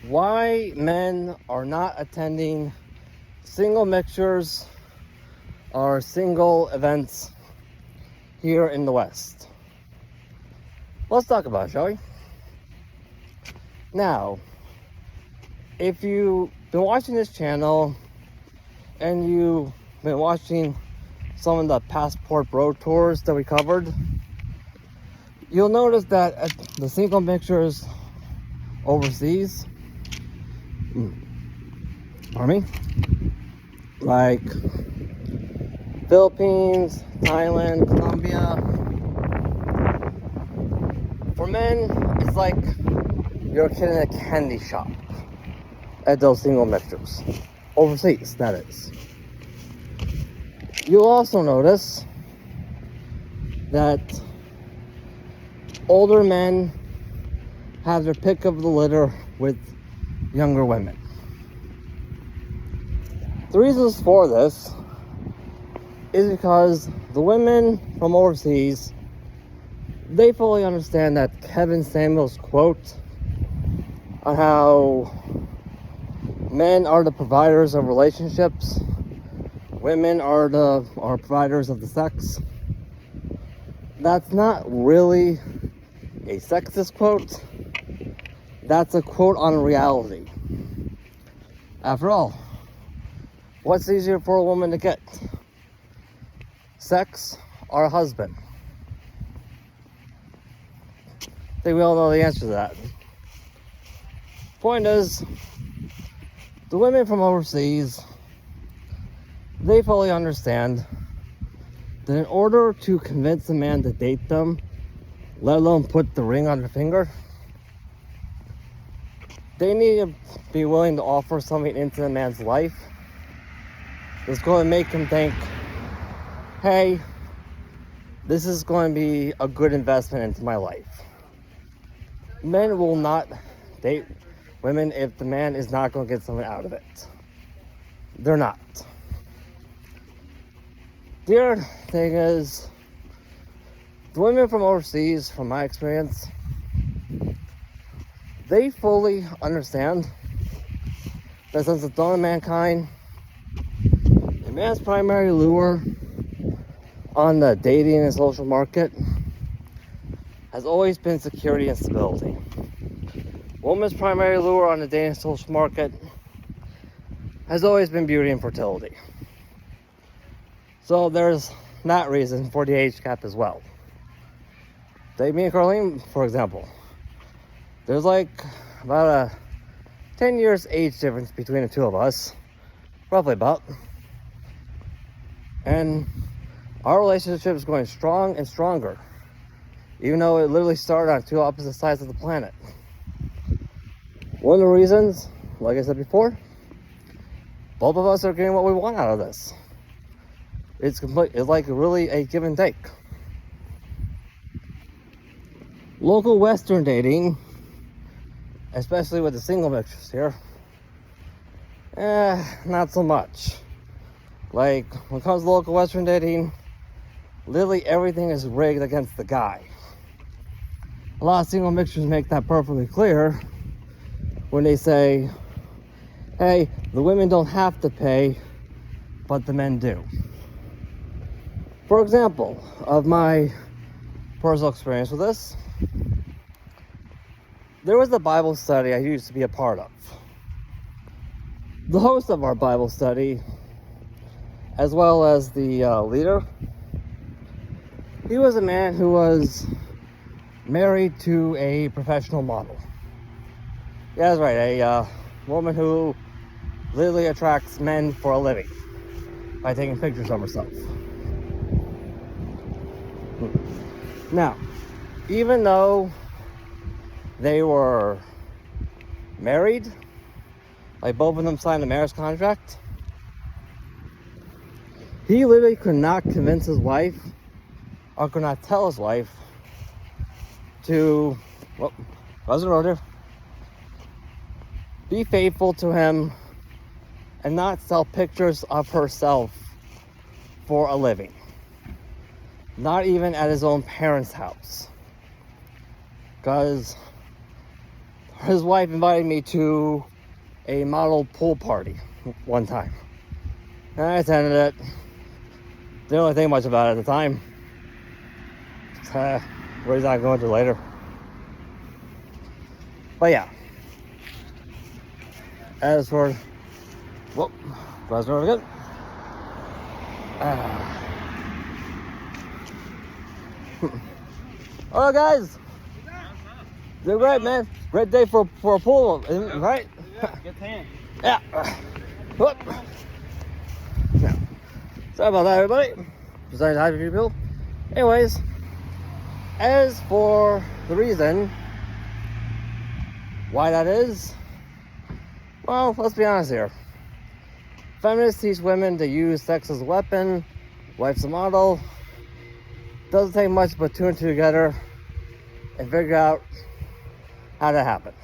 why men are not attending single mixtures or single events here in the West. Let's talk about it, shall we? Now, if you've been watching this channel and you've been watching some of the Passport Bro tours that we covered, you'll notice that at the single mixtures overseas, pardon me, like Philippines, Thailand, Colombia, for men, it's like you're a kid in a candy shop at those single mixtures. Overseas, that is. You'll also notice that older men have their pick of the litter with younger women. The reasons for this is because the women from overseas, they fully understand that Kevin Samuels quote on how men are the providers of relationships, women are providers of the sex. That's not really a sexist quote. That's a quote on reality. After all, what's easier for a woman to get? Sex or a husband? I think we all know the answer to that. Point is, the women from overseas, they fully understand that in order to convince a man to date them, let alone put the ring on their finger, they need to be willing to offer something into the man's life that's going to make him think, hey, this is going to be a good investment into my life. Men will not date women if the man is not going to get something out of it. They're not. The other thing is, the women from overseas, from my experience, they fully understand that since the dawn of mankind, a man's primary lure on the dating and social market has always been security and stability. Woman's primary lure on the dating and social market has always been beauty and fertility. So there's that reason for the age gap as well. Take me and Carlene, for example. There's like about a 10 years age difference between the two of us, roughly about. And our relationship is going strong and stronger, even though it literally started on two opposite sides of the planet. One of the reasons, like I said before, both of us are getting what we want out of this. It's like really a give and take. Local Western dating, especially with the single mixtures here, not so much. Like, when it comes to local Western dating, literally everything is rigged against the guy. A lot of single mixtures make that perfectly clear when they say, hey, the women don't have to pay, but the men do. For example, of my personal experience with this, there was a Bible study I used to be a part of. The host of our Bible study, as well as the leader, he was a man who was married to a professional model. Yeah, that's right, a woman who literally attracts men for a living by taking pictures of herself. Now, even though they were married, like both of them signed a marriage contract, he literally could not convince his wife, or could not tell his wife, to, be faithful to him and not sell pictures of herself for a living. Not even at his own parents' house. Because his wife invited me to a model pool party one time. And I attended it. Didn't really think much about it at the time. Reason I go into later. But yeah. As for, whoop, that's really good. Alright, guys. Doing great, man. Great day for a pool, right? Good tan. Yeah. Whoop. Yeah. Sorry about that, everybody. Sorry to have you people. Anyways, as for the reason why that is, well, let's be honest here. Feminists teach women to use sex as a weapon, wife's a model. Doesn't take much but two and two together and figure out how that happened.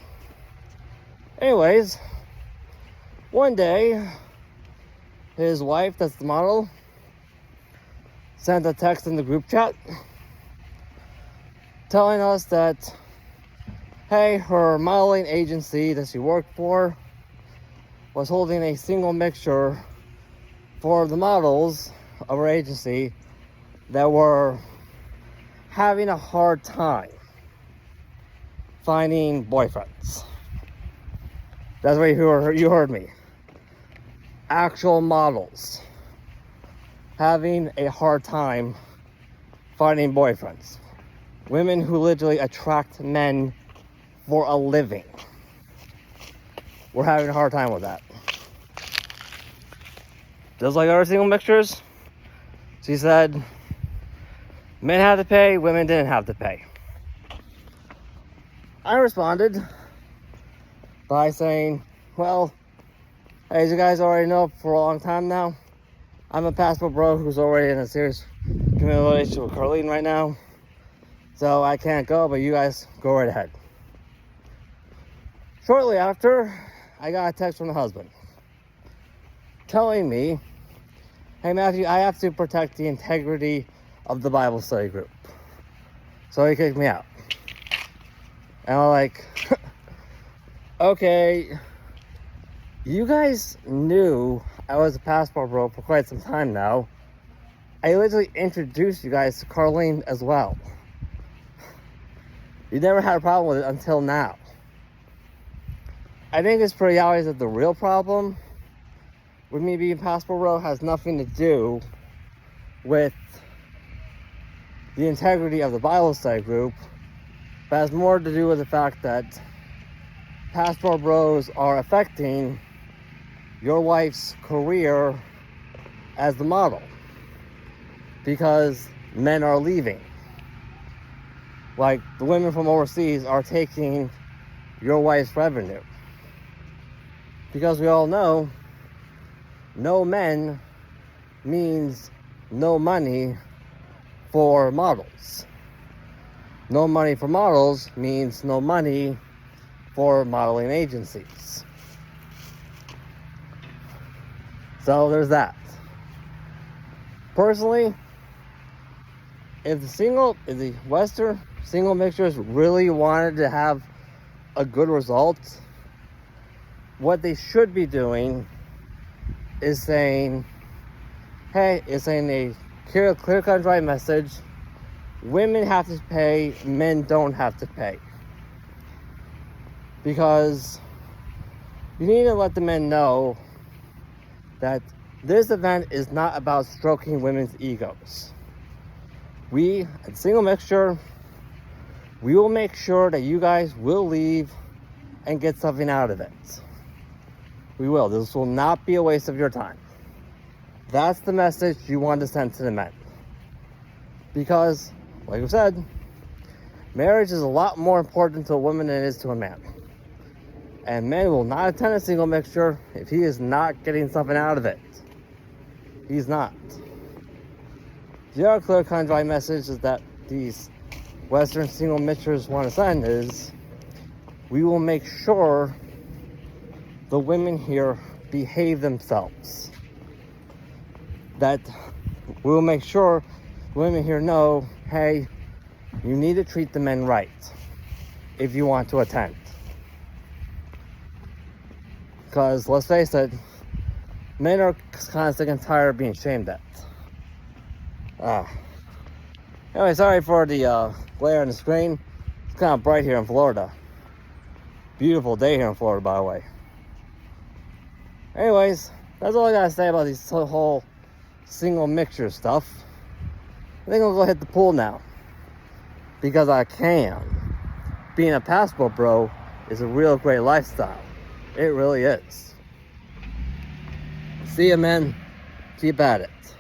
Anyways, one day, his wife, that's the model, sent a text in the group chat telling us that, hey, her modeling agency that she worked for was holding a single mixture for the models of her agency that were having a hard time finding boyfriends. That's what you heard me. Actual models having a hard time finding boyfriends. Women who literally attract men for a living. We're having a hard time with that. Just like other single mixtures, she said men had to pay, women didn't have to pay. I responded by saying, well, as you guys already know for a long time now, I'm a passport bro who's already in a serious committed relationship with Carlene right now. So I can't go, but you guys go right ahead. Shortly after, I got a text from the husband telling me, hey Matthew, I have to protect the integrity of the Bible study group. So he kicked me out. And I'm like, okay, you guys knew I was a passport bro for quite some time now. I literally introduced you guys to Carlene as well. You never had a problem with it until now. I think it's pretty obvious that the real problem with me being passport bro has nothing to do with the integrity of the Bible study group, but has more to do with the fact that passport bros are affecting your wife's career as the model because men are leaving. Like the women from overseas are taking your wife's revenue. Because we all know, no men means no money for models. No money for models means no money for modeling agencies. So there's that. Personally, if the Western single mixtures really wanted to have a good result, what they should be doing is saying, hey, it's saying a clear cut dry message. Women have to pay, men don't have to pay. Because you need to let the men know that this event is not about stroking women's egos. We, at Single Mixture, we will make sure that you guys will leave and get something out of it. We will. This will not be a waste of your time. That's the message you want to send to the men. Because, like I said, marriage is a lot more important to a woman than it is to a man. And men will not attend a single mixture if he is not getting something out of it. He's not. The other clear cut dry message is that these Western single mixtures want to send is, we will make sure the women here behave themselves. That we will make sure women here know, hey, you need to treat the men right if you want to attend. Because, let's face it, men are kind of sick and tired of being shamed at. Anyway, sorry for the glare on the screen. It's kind of bright here in Florida. Beautiful day here in Florida, by the way. Anyways, that's all I gotta say about this whole single mixture stuff. I think I'll go hit the pool now. Because I can. Being a passport bro is a real great lifestyle. It really is. See ya, men. Keep at it.